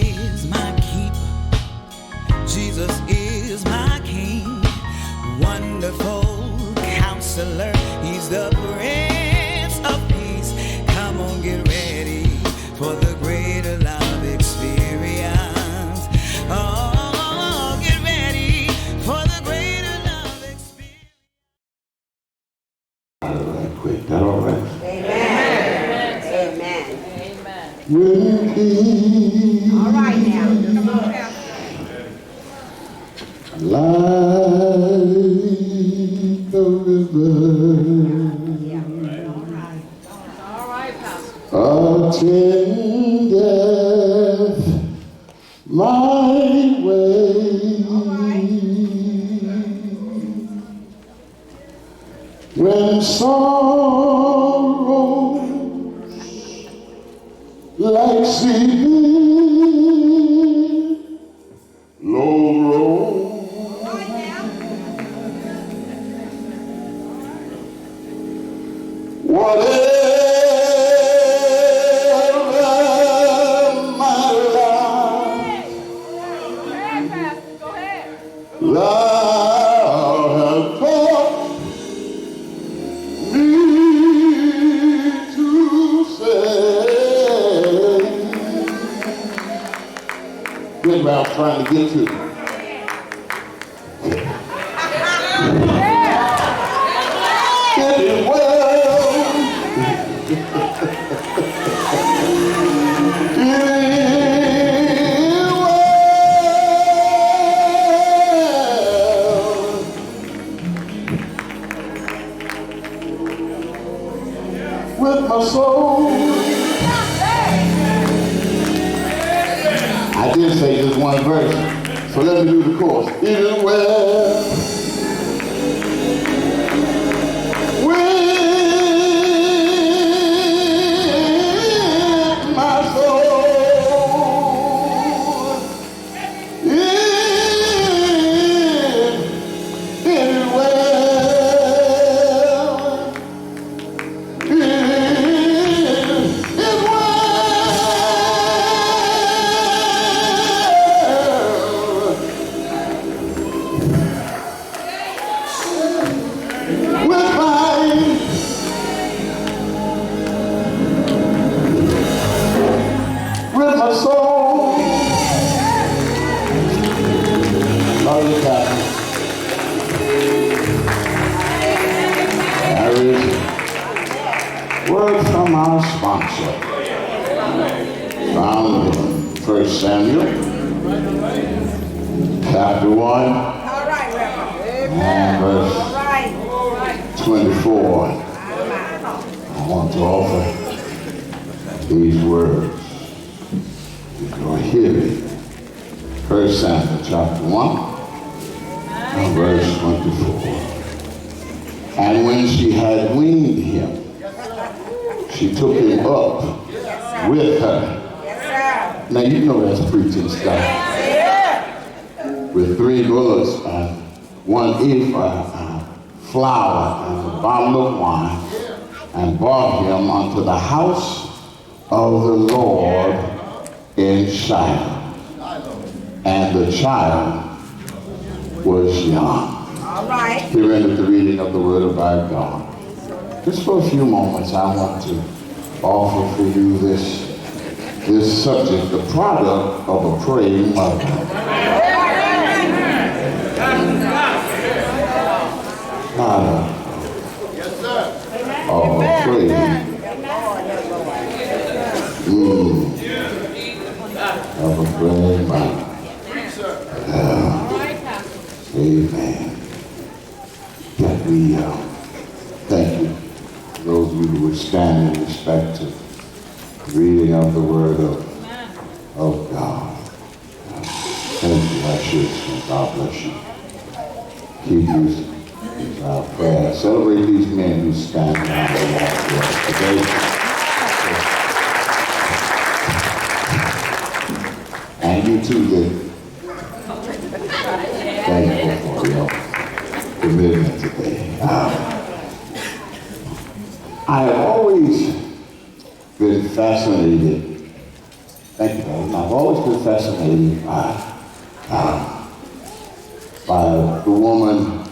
is my keeper. Jesus is my king. Wonderful counselor. He's the Prince of Peace. Come on, get ready for the greater love experience. Oh, get ready for the greater love experience. All right, quick. That all right? Amen. Amen. Amen. All right now. Come on, Pastor. Like the river. All right, Pastor. Attendeth my way. When sorrows like sea low roll. Whatever my life, thou hast taught me to say. Here's where I was trying to get to. It is well. It is well with my soul. I did say just one verse, so let me do the chorus. It is well. Word from our sponsor, found in 1 Samuel, chapter 1, and verse 24. I want to offer these words. You're hearing 1 Samuel, chapter 1, and verse 24. And when she had weaned him, she took him up with her. Now you know that's preaching stuff. With 3 bullocks and 1 ephah of flour and a bottle of wine, and brought him unto the house of the Lord in Shiloh. And the child was young. All right. Here ended the reading of the word of our God. Just for a few moments, I want to offer for you this subject, the product of a praying mother. Of a praying mother. Amen. That we thank you. Those of you who would stand in respect to the reading of the word of God. Thank you, I should say. God bless you. Keep you in our prayer. Celebrate these men who stand behind the wall for us today. And you too, David. Thankful for your commitment today. I have always been fascinated Thank you, brother. I've always been fascinated by the woman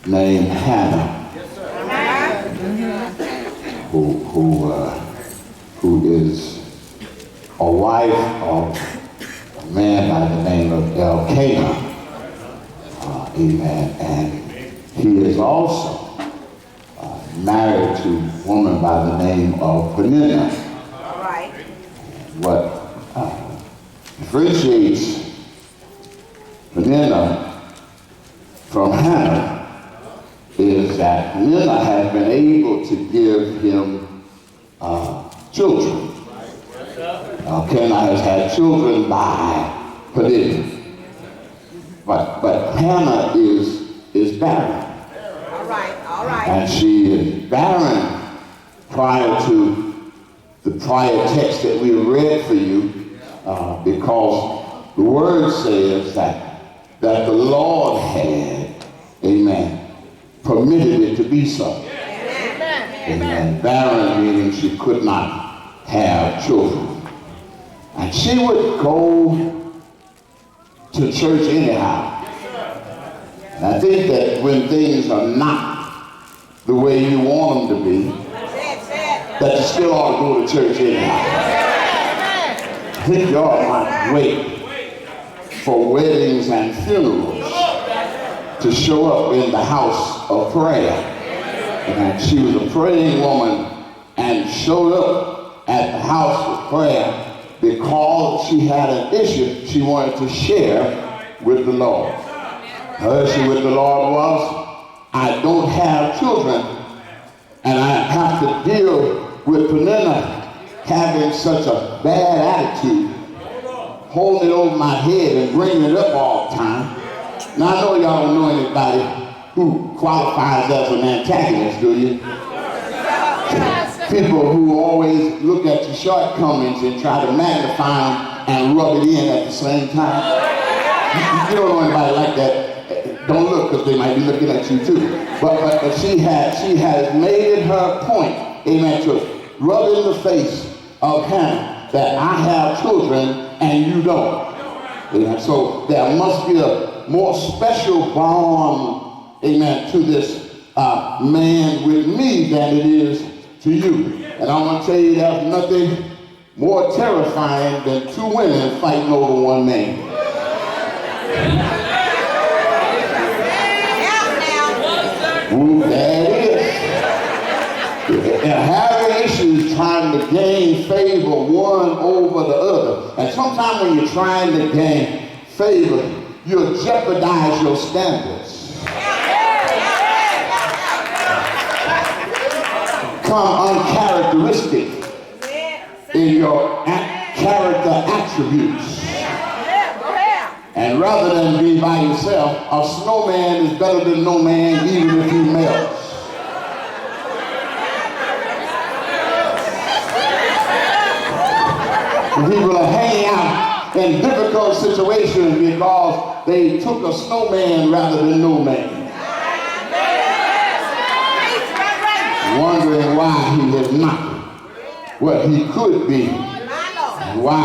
named Hannah, who is a wife of a man by the name of Elkanah. Amen. And he is also married to a woman by the name of Peninnah. Right. What differentiates Peninnah from Hannah is that Peninnah has been able to give him children. Elkanah has had children by Peninnah. But Hannah is barren. All right. All right. And she is barren prior to the prior text that we read for you, because the word says that the Lord had, amen, permitted it to be so. Amen. Barren meaning she could not have children. And she would go to church anyhow. And I think that when things are not the way you want them to be, that you still ought to go to church anyhow. I think y'all might wait for weddings and funerals to show up in the house of prayer. And she was a praying woman and showed up at the house of prayer because she had an issue she wanted to share with the Lord. Her issue with the Lord was, I don't have children, and I have to deal with Peninnah having such a bad attitude, holding it over my head and bringing it up all the time. Now I know y'all don't know anybody who qualifies as an antagonist, do you? People who always look at your shortcomings and try to magnify them and rub it in at the same time. You don't know anybody like that. Don't look, because they might be looking at you too. But she has made it her point, amen, to rub in the face of Hannah that I have children and you don't. Amen. So there must be a more special bond, amen, to this man with me than it is to you. And I'm going to tell you there's nothing more terrifying than two women fighting over one man. Ooh, there it is. And having issues trying to gain favor one over the other. And sometimes when you're trying to gain favor, you'll jeopardize your standards. Come uncharacteristic in your character attributes. And rather than be by yourself, a snowman is better than no man, even if he melts. People are hanging out in difficult situations because they took a snowman rather than no man. Wondering why he is not what he could be, and why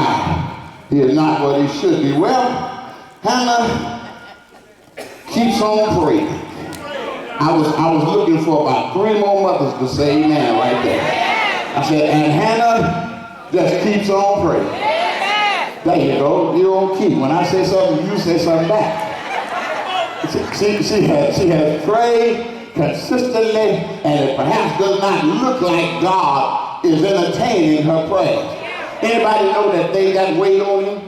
he is not what he should be. Well, Hannah keeps on praying. I was looking for about 3 more mothers to say amen right there. I said, and Hannah just keeps on praying. There you go. You don't keep. When I say something, you say something back. She has prayed consistently, and it perhaps does not look like God is entertaining her prayers. Anybody know that they got weight on him?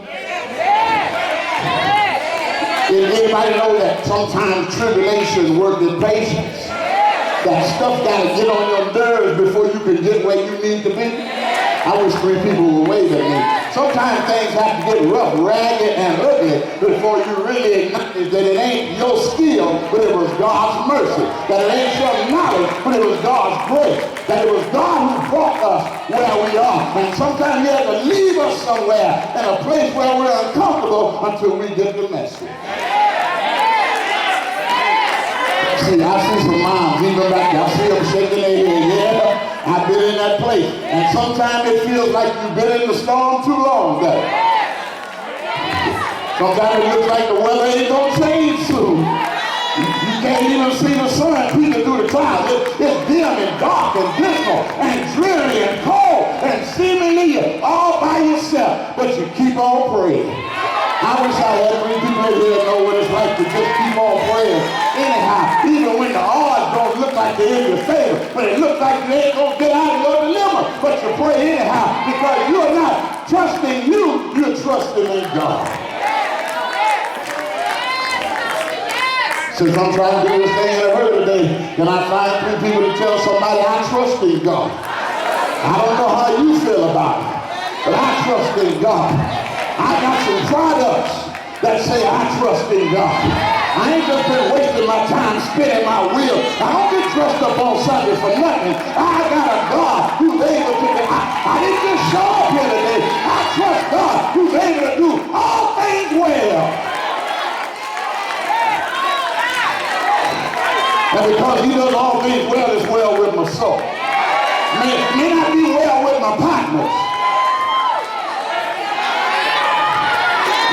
Does anybody know that sometimes tribulation works with patience? That stuff got to get on your nerves before you can get where you need to be? I wish 3 people would wave at me. Sometimes things have to get rough, ragged, and ugly before you really acknowledge that it ain't your skill, but it was God's mercy. That it ain't your knowledge, but it was God's grace. That it was God who brought us where we are. And sometimes He has to leave us somewhere in a place where we're uncomfortable until we get the message. See, I see some moms even back there. I see them shaking their head. Yeah, I've been in that place. And sometimes it feels like you've been in the storm too long, doesn't it? Sometimes it looks like the weather ain't gonna change soon. You can't even see the sun peeking through the clouds. It's dim and dark and dismal and dreary and cold and seemingly all by yourself, but you keep on praying. I wish I had many people in here that know what it's like to just keep on praying. Anyhow, even when the odds don't look like they're in your favor, but it looks like you ain't gonna get out of your dilemma, but you pray anyhow because you're not trusting you, you're trusting in God. Since I'm trying to do this thing in a hurry today, can I find 3 people to tell somebody I trust in God? I don't know how you feel about it, but I trust in God. I got some products that say I trust in God. I ain't just been wasting my time spinning my wheel. I don't get dressed up on Sunday for nothing. I got a God who's able to do. I didn't just show up here today. I trust God who's able to do all things well. And because he does all things well, it's well with my soul. May not be well with my partners.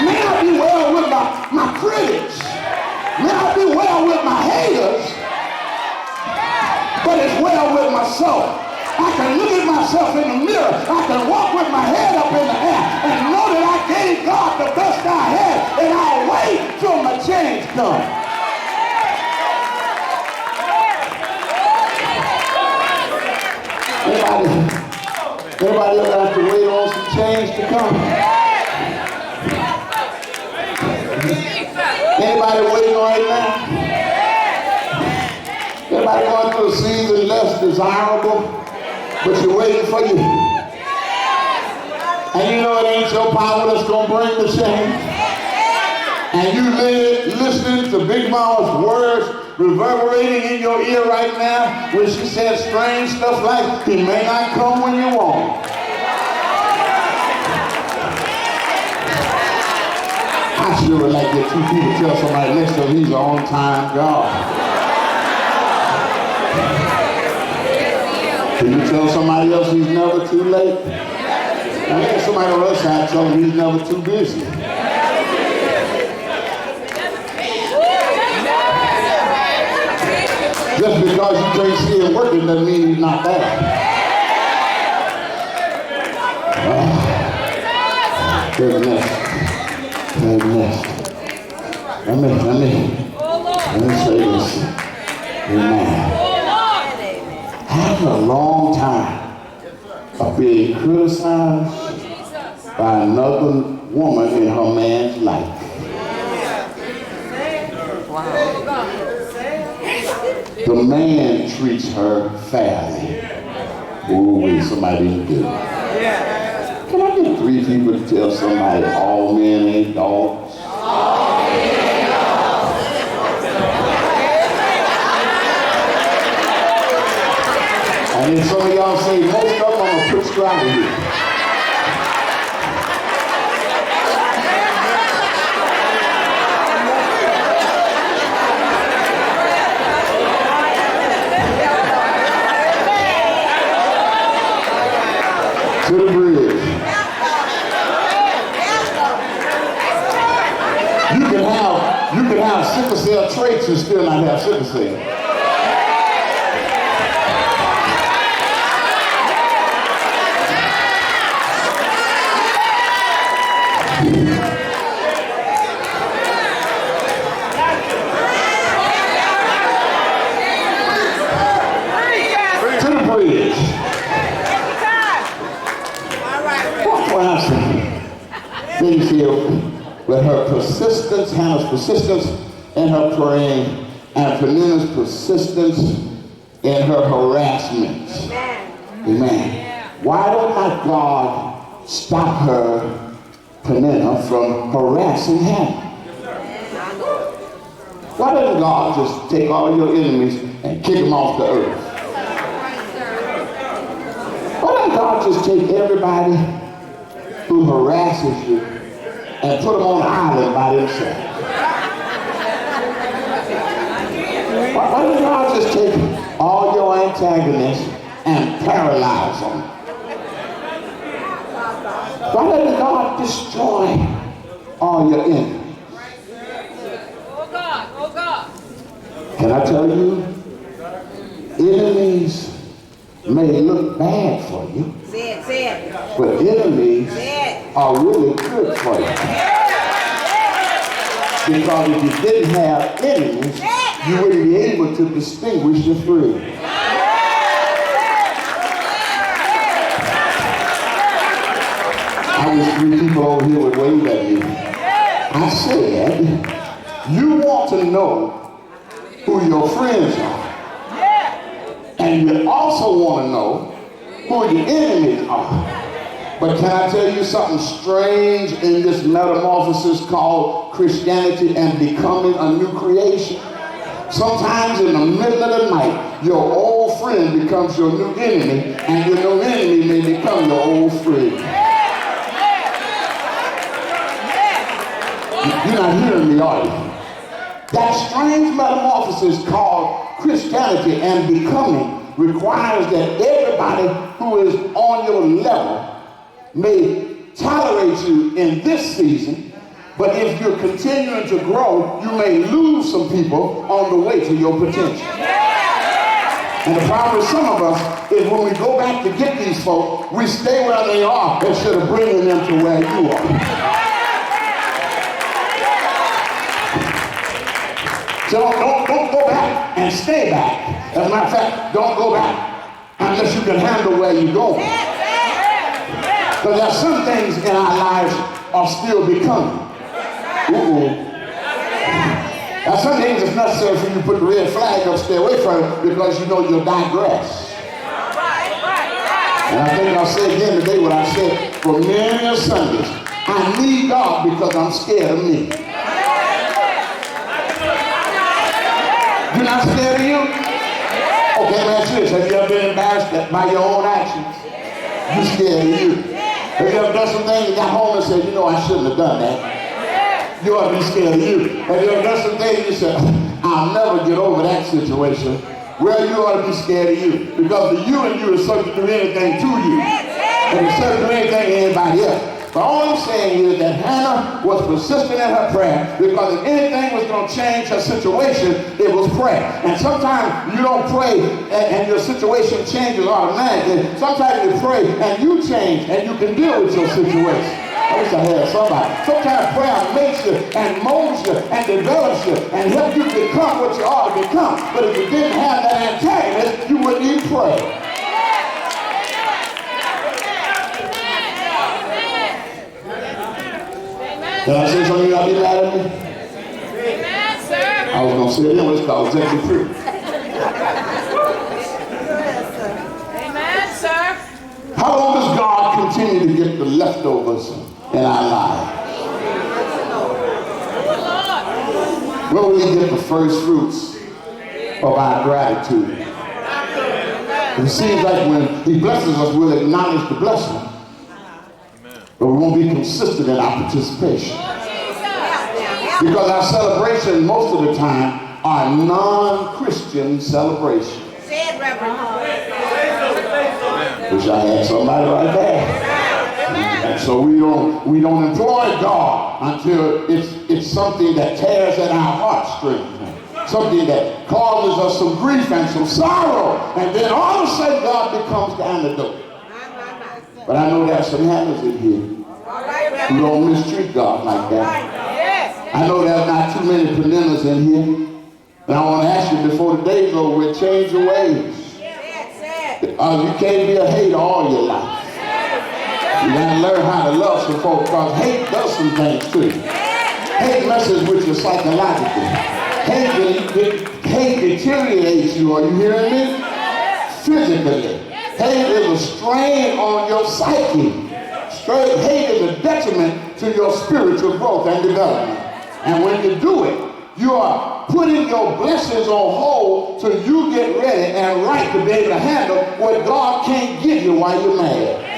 May not be well with my critics. May not be well with my haters. But it's well with my soul. I can look at myself in the mirror. I can walk with my head up in the air and know that I gave God the best I had, and I'll wait till my change comes. Everybody ever have to wait on some change to come? Anybody waiting right now? Everybody going through a season less desirable, but you're waiting for you. And you know it ain't your power that's going to bring the change. And you listening to Big Mama's words reverberating in your ear right now when she says strange stuff like, he may not come when you want. I sure would like to get 2 people to tell somebody next to him he's an on-time God. Can you tell somebody else he's never too late? I think somebody on the other side tell him he's never too busy. Just because you can't see him working doesn't mean he's not there. Goodness. Let me say this. Amen. I had a long time of being criticized by another woman in her man's life. The man treats her fairly. Ooh, somebody didn't do it. Can I get 3 people to tell somebody all men ain't dogs? And then some of y'all say, most of them I'm going to put you out of here. To the bridge. You can have sickle cell traits and still not have sickle cell. To the bridge. Things here with her persistence, Hannah's persistence in her praying, and Penina's persistence in her harassment. Amen. Why don't not God stop her, Penina, from harassing Hannah? Why doesn't God just take all your enemies and kick them off the earth? Why doesn't God just take everybody who harasses you and put them on an island by themselves? Why doesn't God just take all your antagonists and paralyze them Why doesn't God destroy all your enemies? Oh God, oh God. Can I tell you? Enemies may look bad for you, Say it. but enemies are really good for you. Because if you didn't have enemies, you wouldn't be able to distinguish your friends. I wish 3 people over here would wave at me. I said, you want to know who your friends are. And you also want to know who your enemies are. But can I tell you something strange in this metamorphosis called Christianity and becoming a new creation? Sometimes in the middle of the night, your old friend becomes your new enemy, and your new enemy may become your old friend. You're not hearing me, are you? That strange metamorphosis called Christianity and becoming requires that everybody who is on your level may tolerate you in this season, but if you're continuing to grow, you may lose some people on the way to your potential. And the problem with some of us is when we go back to get these folks, we stay where they are instead of bringing them to where you are. So don't go back and stay back. As a matter of fact, don't go back unless you can handle where you're going. Because there are some things in our lives are still becoming. There are some things that's necessary for you to put the red flag up, stay away from it, because you know you'll digress. And I think I'll say again today what I said for many Sundays. I need God because I'm scared of me. You're not scared of you? Okay, let me ask you this. Have you ever been embarrassed by your own actions? You're scared of you. Have you ever done some things and got home and said, you know, I shouldn't have done that? You ought to be scared of you. Have you ever done some things and you said, I'll never get over that situation? Well, you ought to be scared of you. Because the you and you is subject to anything to you. And it's subject to anything to anybody else. But all I'm saying is that Hannah was persistent in her prayer, because if anything was going to change her situation, it was prayer. And sometimes you don't pray and your situation changes automatically. Sometimes you pray and you change and you can deal with your situation. I wish I had somebody. Sometimes prayer makes you and molds you and develops you and helps you become what you ought to become. But if you didn't have that antagonist, you wouldn't even pray. Can I say something y'all be mad at me? Amen, sir. I was going to say it anyway, it's called executive free. Amen, sir. How long does God continue to get the leftovers in our lives? When will we get the first fruits of our gratitude? It seems like when he blesses us, we'll acknowledge the blessing, but we won't be consistent in our participation. Because our celebration most of the time are non-Christian celebrations. Say it, Reverend. Wish I had somebody right there. And so we don't employ God until it's something that tears at our heartstrings. Something that causes us some grief and some sorrow. And then all of a sudden God becomes the antidote. But I know there's some Hannahs in here who don't mistreat God like that. I know there's not too many Peninnahs in here. And I want to ask you before the day's over with, change your ways. You can't be a hater all your life. You got to learn how to love some folks, because hate does some things to you. Hate messes with you psychologically. Hate deteriorates you. Are you hearing me? Physically. Hate is a strain on your psyche. Hate is a detriment to your spiritual growth and development. And when you do it, you are putting your blessings on hold till you get ready and right to be able to handle what God can't give you while you're mad.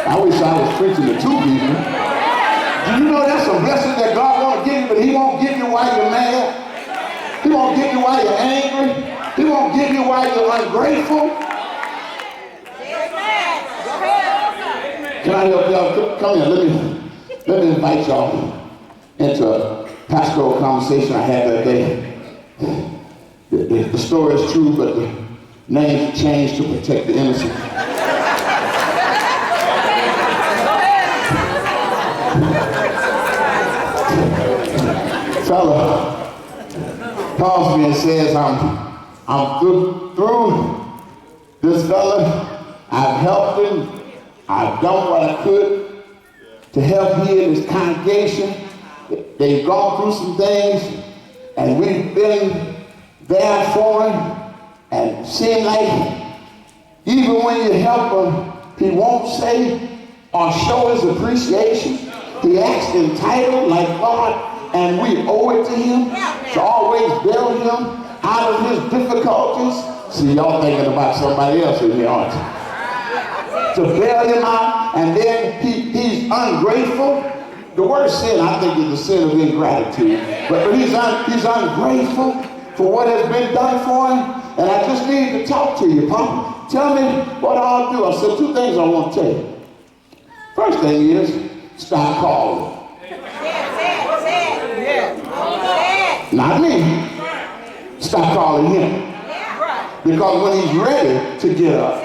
I wish I was preaching to 2 people. Do you know there's some blessings that God wants to give you, but he won't give you while you're mad? He won't give you while you're angry. He won't give you while you're ungrateful. Can I help y'all? Come here. Let me invite y'all into a pastoral conversation I had that day. The story is true, but the name's changed to protect the innocent. Fella calls me and says, I'm through this fella. I've helped him. I've done what I could to help he and his congregation. They've gone through some things, and we've been there for him. And it seems like even when you help him, he won't say or show his appreciation. He acts entitled like God, and we owe it to him to always bail him out of his difficulties. See, y'all thinking about somebody else in here, aren't you? To bail him out, and then he's ungrateful. The word sin, I think, is the sin of ingratitude. But he's ungrateful for what has been done for him. And I just need to talk to you, Papa. Tell me what I'll do. I said 2 things I want to tell you. First thing is, stop calling. Not me. Stop calling him. Because when he's ready to get up,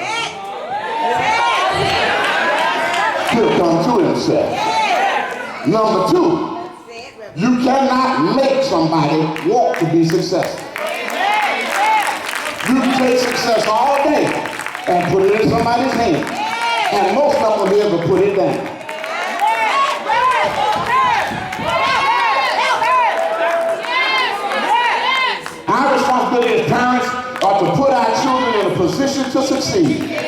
he'll come to himself. Number 2, you cannot make somebody want to be successful. You can take success all day and put it in somebody's hand. And most of them will be able to put it down. Our responsibility as parents are to put our children in a position to succeed.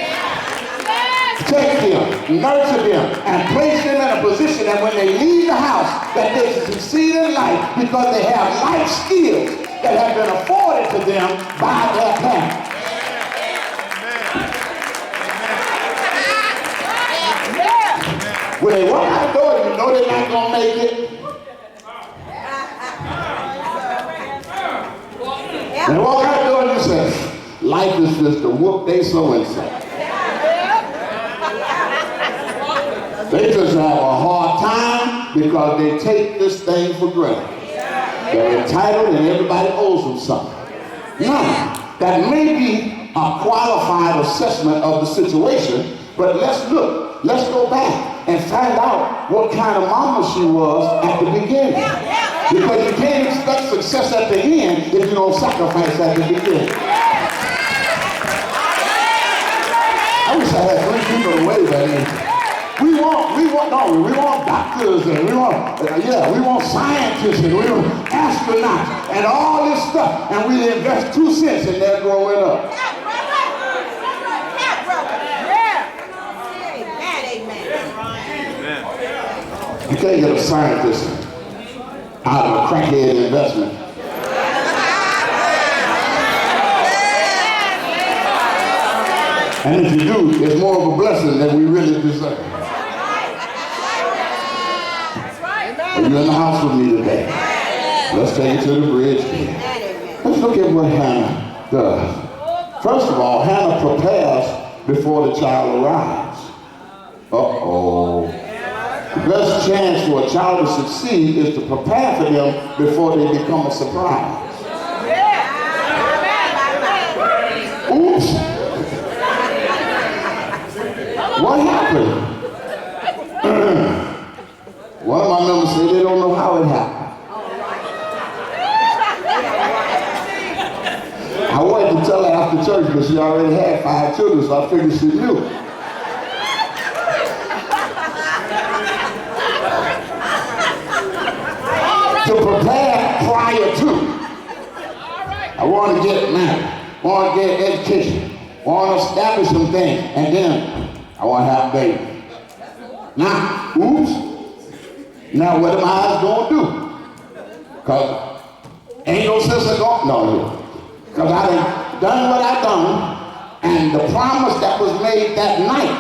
Take them, nurture them, and place them in a position that when they leave the house, that they can succeed in life because they have life skills that have been afforded to them by their parents. When they walk out the door, you know they're not going to make it. When they walk out the door, you say, life is just a whoop they so-and-so. They just have a hard time because they take this thing for granted. They're entitled and everybody owes them something. Now, that may be a qualified assessment of the situation, but let's go back and find out what kind of mama she was at the beginning. Because you can't expect success at the end if you don't sacrifice at the beginning. I wish I had 3 people to wave at me. We want doctors and we want scientists and we want astronauts and all this stuff, and we invest 2 cents in their growing up. You can't get a scientist out of a crackhead investment. And if you do, it's more of a blessing than we really deserve. Are you in the house with me today? Let's take it to the bridge. Let's look at what Hannah does. First of all, Hannah prepares before the child arrives. Uh-oh. The best chance for a child to succeed is to prepare for them before they become a surprise. Oops. What happened? One of my members said they don't know how it happened. I wanted to tell her after church, but she already had 5 children, so I figured she knew. To prepare prior to. I want to get married, want to get education, want to establish some things, and then I want to have a baby. Now, oops. Now what am I going to do? Because ain't no sense of going, no. Because I done what I done, and the promise that was made that night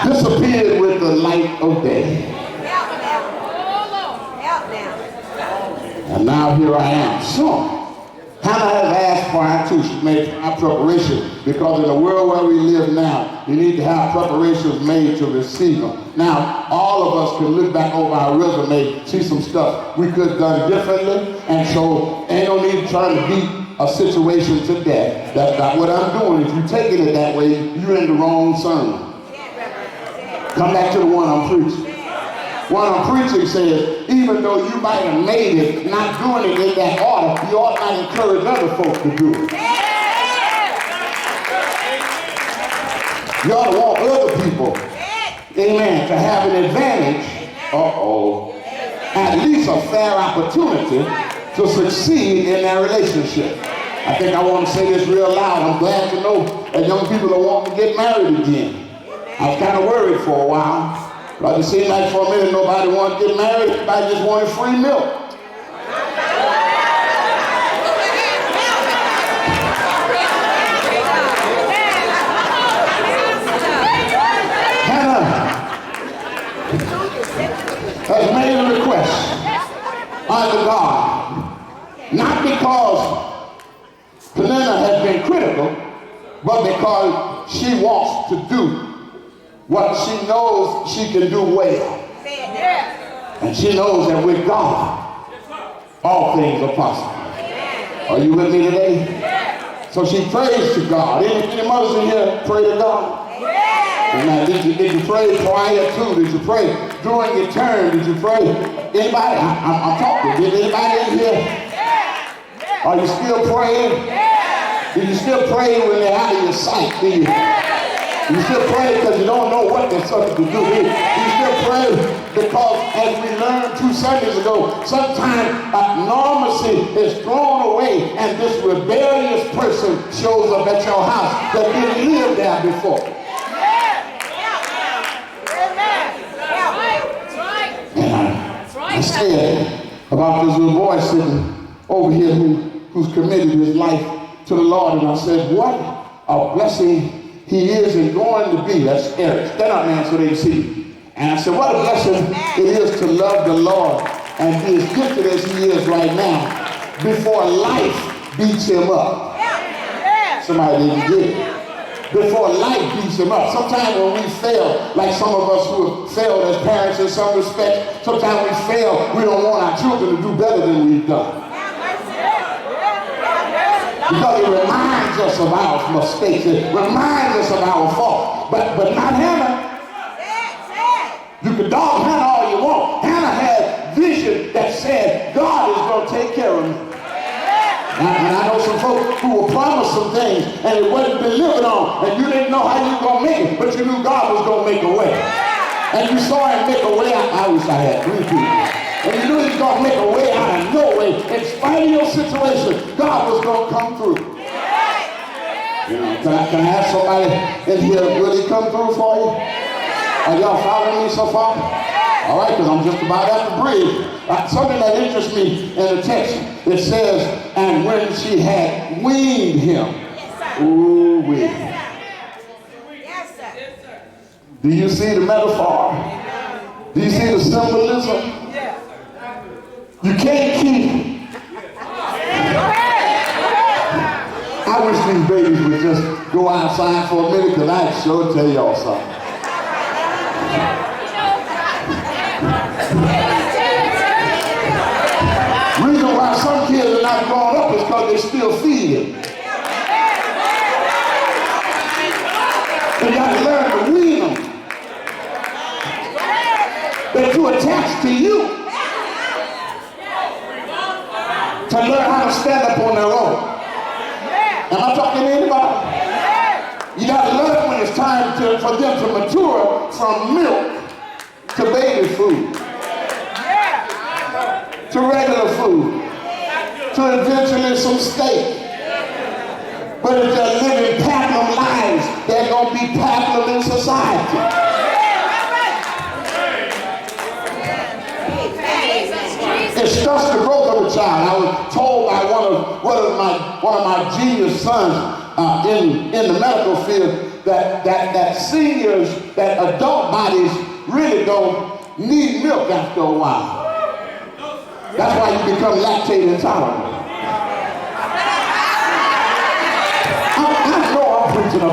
disappeared with the light of day. And now here I am. So, Hannah has asked prior too. She made prior preparation because in the world where we live now, you need to have preparations made to receive them. Now, all of us can look back over our resume, see some stuff we could have done differently, and so ain't no need trying to beat a situation to death. That's not what I'm doing. If you're taking it that way, you're in the wrong sermon. Come back to the one I'm preaching. What I'm preaching says, even though you might have made it, not doing it in that order, you ought not encourage other folks to do it. You ought to want other people, amen, to have an advantage, at least a fair opportunity to succeed in their relationship. I think I want to say this real loud. I'm glad to know that young people are wanting to get married again. I was kind of worried for a while. But it seemed like for a minute nobody wanted to get married. Everybody just wanted free milk. Hannah has made a request unto God. Not because Peninnah has been critical, but because she wants to do what she knows she can do well. And she knows that with God, all things are possible. Are you with me today? So she prays to God. Any mothers in here pray to God? Amen. Did you pray prior to? Did you pray during your turn? Did you pray? Anybody? I'm talking. Did anybody in here? Are you still praying? Do you still pray when they're out of your sight? Do you? You still pray because you don't know what they're supposed to do. You still pray because, as we learned 2 Sundays ago, sometimes normalcy is thrown away and this rebellious person shows up at your house that didn't live there before. And I said about this little boy sitting over here who's committed his life to the Lord, and I said, what a blessing he is and going to be. That's Eric. Stand up, man, so they can see. And I said, what a blessing it is to love the Lord and be as gifted as he is right now before life beats him up. Somebody didn't get it. Before life beats him up. Sometimes when we fail, like some of us who have failed as parents in some respects, sometimes we fail, we don't want our children to do better than we've done. Because it reminds us of our mistakes. It reminds us of our fault. But not Hannah. You can dog Hannah all you want. Hannah had vision that said, God is going to take care of me. And I know some folks who were promised some things and it wasn't delivered on. And you didn't know how you were going to make it, but you knew God was going to make a way. And you saw him make a way out. I wish I had 3 people. And you knew he was going to make a way out of no way. In spite of your situation, God was going to come through. You know, can I ask somebody in here, will he come through for you? Are y'all following me so far? All right, because I'm just about at the bridge. Something that interests me in the text, it says, and when she had weaned him. Ooh, wee. Yes, sir. Do you see the metaphor? Do you see the symbolism? You can't keep. I wish these babies would just go outside for a minute because I'd sure tell y'all something. Reason why some kids are not growing up is because they still feeding. You got to learn to wean them. They're too attached to you to learn how to stand up on their own. Am I talking to anybody? You got to learn when it's time for them to mature from milk to baby food, to regular food, to eventually some steak. But if they're living pablum lives, they're going to be pablum in society. It starts the growth of a child. I was told by one of my genius sons in the medical field that seniors, that adult bodies really don't need milk after a while. That's why you become lactate intolerant.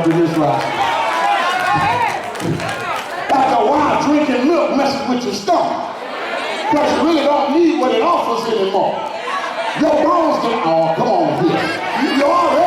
up in this ride. After a while, drinking milk messes with your stomach. Because you really don't need what it offers anymore. Your bones get, oh, come on here. You already